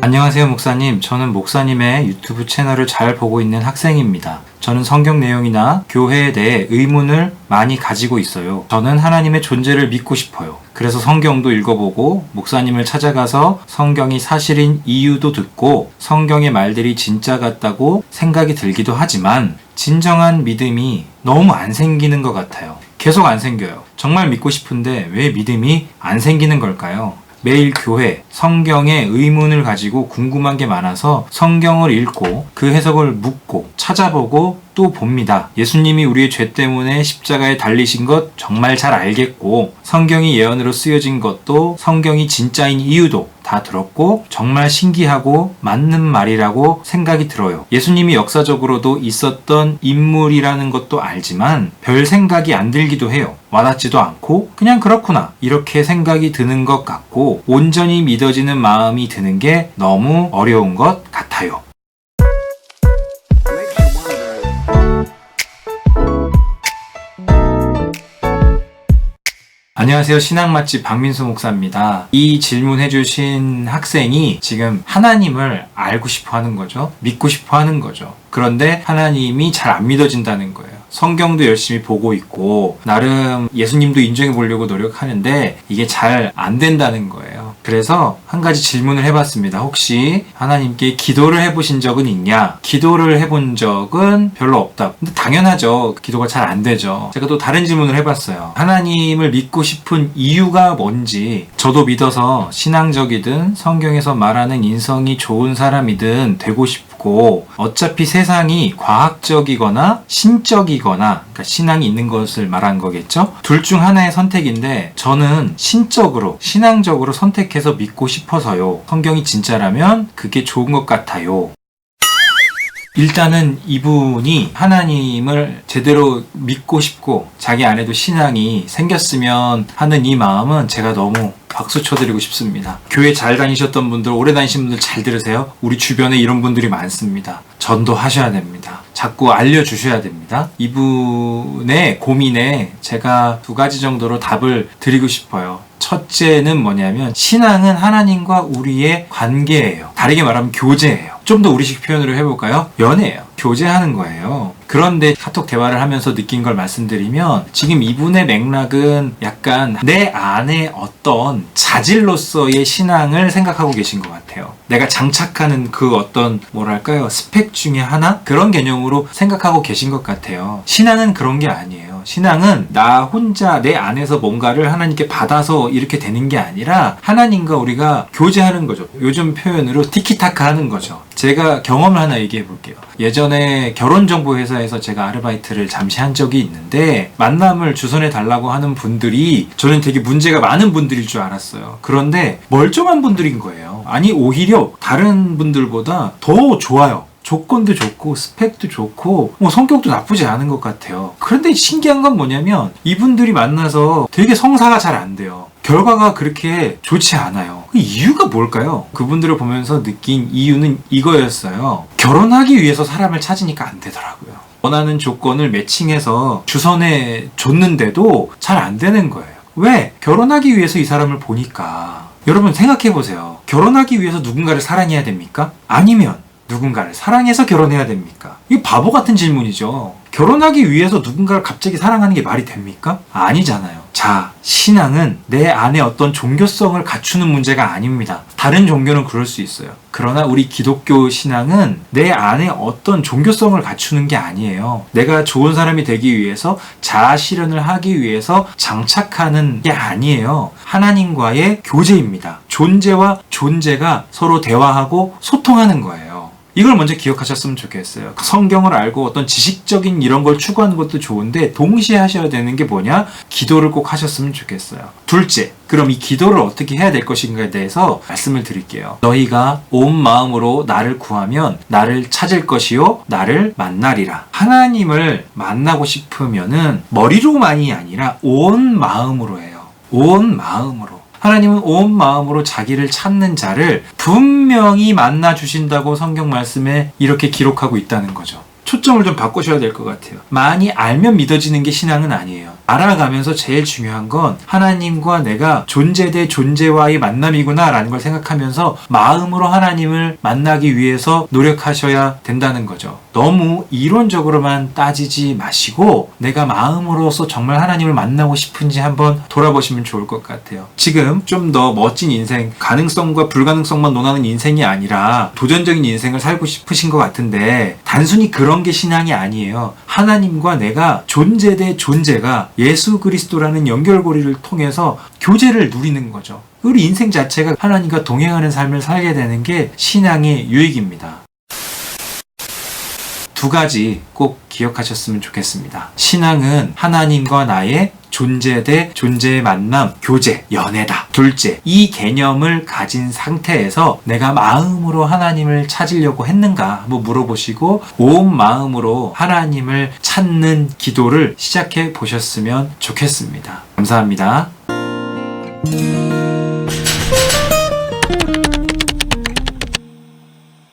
안녕하세요, 목사님. 저는 목사님의 유튜브 채널을 잘 보고 있는 학생입니다. 저는 성경 내용이나 교회에 대해 의문을 많이 가지고 있어요. 저는 하나님의 존재를 믿고 싶어요. 그래서 성경도 읽어보고 목사님을 찾아가서 성경이 사실인 이유도 듣고 성경의 말들이 진짜 같다고 생각이 들기도 하지만 진정한 믿음이 너무 안 생기는 것 같아요. 계속 안 생겨요. 정말 믿고 싶은데 왜 믿음이 안 생기는 걸까요? 매일 교회, 성경에 의문을 가지고 궁금한 게 많아서 성경을 읽고 그 해석을 묻고 찾아보고 또 봅니다. 예수님이 우리의 죄 때문에 십자가에 달리신 것 정말 잘 알겠고 성경이 예언으로 쓰여진 것도 성경이 진짜인 이유도 다 들었고 정말 신기하고 맞는 말이라고 생각이 들어요. 예수님이 역사적으로도 있었던 인물이라는 것도 알지만 별 생각이 안 들기도 해요. 와닿지도 않고 그냥 그렇구나 이렇게 생각이 드는 것 같고 온전히 믿어지는 마음이 드는 게 너무 어려운 것 같아요. 안녕하세요. 신앙맛집 박민수 목사입니다. 이 질문해주신 학생이 지금 하나님을 알고 싶어 하는 거죠. 믿고 싶어 하는 거죠. 그런데 하나님이 잘 안 믿어진다는 거예요. 성경도 열심히 보고 있고 나름 예수님도 인정해 보려고 노력하는데 이게 잘 안 된다는 거예요. 그래서 한 가지 질문을 해봤습니다. 혹시 하나님께 기도를 해보신 적은 있냐? 기도를 해본 적은 별로 없다. 근데 당연하죠. 기도가 잘 안 되죠. 제가 또 다른 질문을 해봤어요. 하나님을 믿고 싶은 이유가 뭔지 저도 믿어서 신앙적이든 성경에서 말하는 인성이 좋은 사람이든 되고 싶고 어차피 세상이 과학적이거나 신적이거나 그러니까 신앙이 있는 것을 말한 거겠죠? 둘 중 하나의 선택인데 저는 신적으로 신앙적으로 선택해서 믿고 싶어서요. 성경이 진짜라면 그게 좋은 것 같아요. 일단은 이분이 하나님을 제대로 믿고 싶고 자기 안에도 신앙이 생겼으면 하는 이 마음은 제가 너무 박수 쳐드리고 싶습니다. 교회 잘 다니셨던 분들, 오래 다니신 분들 잘 들으세요. 우리 주변에 이런 분들이 많습니다. 전도하셔야 됩니다. 자꾸 알려주셔야 됩니다. 이분의 고민에 제가 2가지 정도로 답을 드리고 싶어요. 첫째는 뭐냐면 신앙은 하나님과 우리의 관계예요. 다르게 말하면 교제예요. 좀 더 우리식 표현으로 해볼까요? 연애예요. 교제하는 거예요. 그런데 카톡 대화를 하면서 느낀 걸 말씀드리면 지금 이분의 맥락은 약간 내 안에 어떤 자질로서의 신앙을 생각하고 계신 것 같아요. 내가 장착하는 그 어떤 뭐랄까요? 스펙 중에 하나? 그런 개념으로 생각하고 계신 것 같아요. 신앙은 그런 게 아니에요. 신앙은 나 혼자 내 안에서 뭔가를 하나님께 받아서 이렇게 되는 게 아니라 하나님과 우리가 교제하는 거죠. 요즘 표현으로 티키타카 하는 거죠. 제가 경험을 하나 얘기해 볼게요. 예전에 결혼정보회사에서 제가 아르바이트를 잠시 한 적이 있는데 만남을 주선해 달라고 하는 분들이 저는 되게 문제가 많은 분들일 줄 알았어요. 그런데 멀쩡한 분들인 거예요. 아니 오히려 다른 분들보다 더 좋아요. 조건도 좋고 스펙도 좋고 뭐 성격도 나쁘지 않은 것 같아요. 그런데 신기한 건 뭐냐면 이분들이 만나서 되게 성사가 잘 안 돼요. 결과가 그렇게 좋지 않아요. 그 이유가 뭘까요? 그분들을 보면서 느낀 이유는 이거였어요. 결혼하기 위해서 사람을 찾으니까 안 되더라고요. 원하는 조건을 매칭해서 주선해 줬는데도 잘 안 되는 거예요. 왜? 결혼하기 위해서 이 사람을 보니까. 여러분 생각해 보세요. 결혼하기 위해서 누군가를 사랑해야 됩니까? 아니면 누군가를 사랑해서 결혼해야 됩니까? 이거 바보 같은 질문이죠. 결혼하기 위해서 누군가를 갑자기 사랑하는 게 말이 됩니까? 아니잖아요. 자, 신앙은 내 안에 어떤 종교성을 갖추는 문제가 아닙니다. 다른 종교는 그럴 수 있어요. 그러나 우리 기독교 신앙은 내 안에 어떤 종교성을 갖추는 게 아니에요. 내가 좋은 사람이 되기 위해서 자아 실현을 하기 위해서 장착하는 게 아니에요. 하나님과의 교제입니다. 존재와 존재가 서로 대화하고 소통하는 거예요. 이걸 먼저 기억하셨으면 좋겠어요. 성경을 알고 어떤 지식적인 이런 걸 추구하는 것도 좋은데 동시에 하셔야 되는 게 뭐냐? 기도를 꼭 하셨으면 좋겠어요. 둘째, 그럼 이 기도를 어떻게 해야 될 것인가에 대해서 말씀을 드릴게요. 너희가 온 마음으로 나를 구하면 나를 찾을 것이요 나를 만나리라. 하나님을 만나고 싶으면은 머리로만이 아니라 온 마음으로 해요. 온 마음으로. 하나님은 온 마음으로 자기를 찾는 자를 분명히 만나 주신다고 성경 말씀에 이렇게 기록하고 있다는 거죠. 초점을 좀 바꾸셔야 될 것 같아요. 많이 알면 믿어지는 게 신앙은 아니에요. 알아가면서 제일 중요한 건 하나님과 내가 존재 대 존재와의 만남이구나 라는 걸 생각하면서 마음으로 하나님을 만나기 위해서 노력하셔야 된다는 거죠. 너무 이론적으로만 따지지 마시고 내가 마음으로서 정말 하나님을 만나고 싶은지 한번 돌아보시면 좋을 것 같아요. 지금 좀 더 멋진 인생, 가능성과 불가능성만 논하는 인생이 아니라 도전적인 인생을 살고 싶으신 것 같은데 단순히 그런 게 신앙이 아니에요. 하나님과 내가 존재 대 존재가 예수 그리스도라는 연결고리를 통해서 교제를 누리는 거죠. 우리 인생 자체가 하나님과 동행하는 삶을 살게 되는 게 신앙의 유익입니다. 두 가지 꼭 기억하셨으면 좋겠습니다. 신앙은 하나님과 나의 존재 대 존재의 만남, 교제, 연애다. 둘째, 이 개념을 가진 상태에서 내가 마음으로 하나님을 찾으려고 했는가 한번 물어보시고 온 마음으로 하나님을 찾는 기도를 시작해 보셨으면 좋겠습니다. 감사합니다.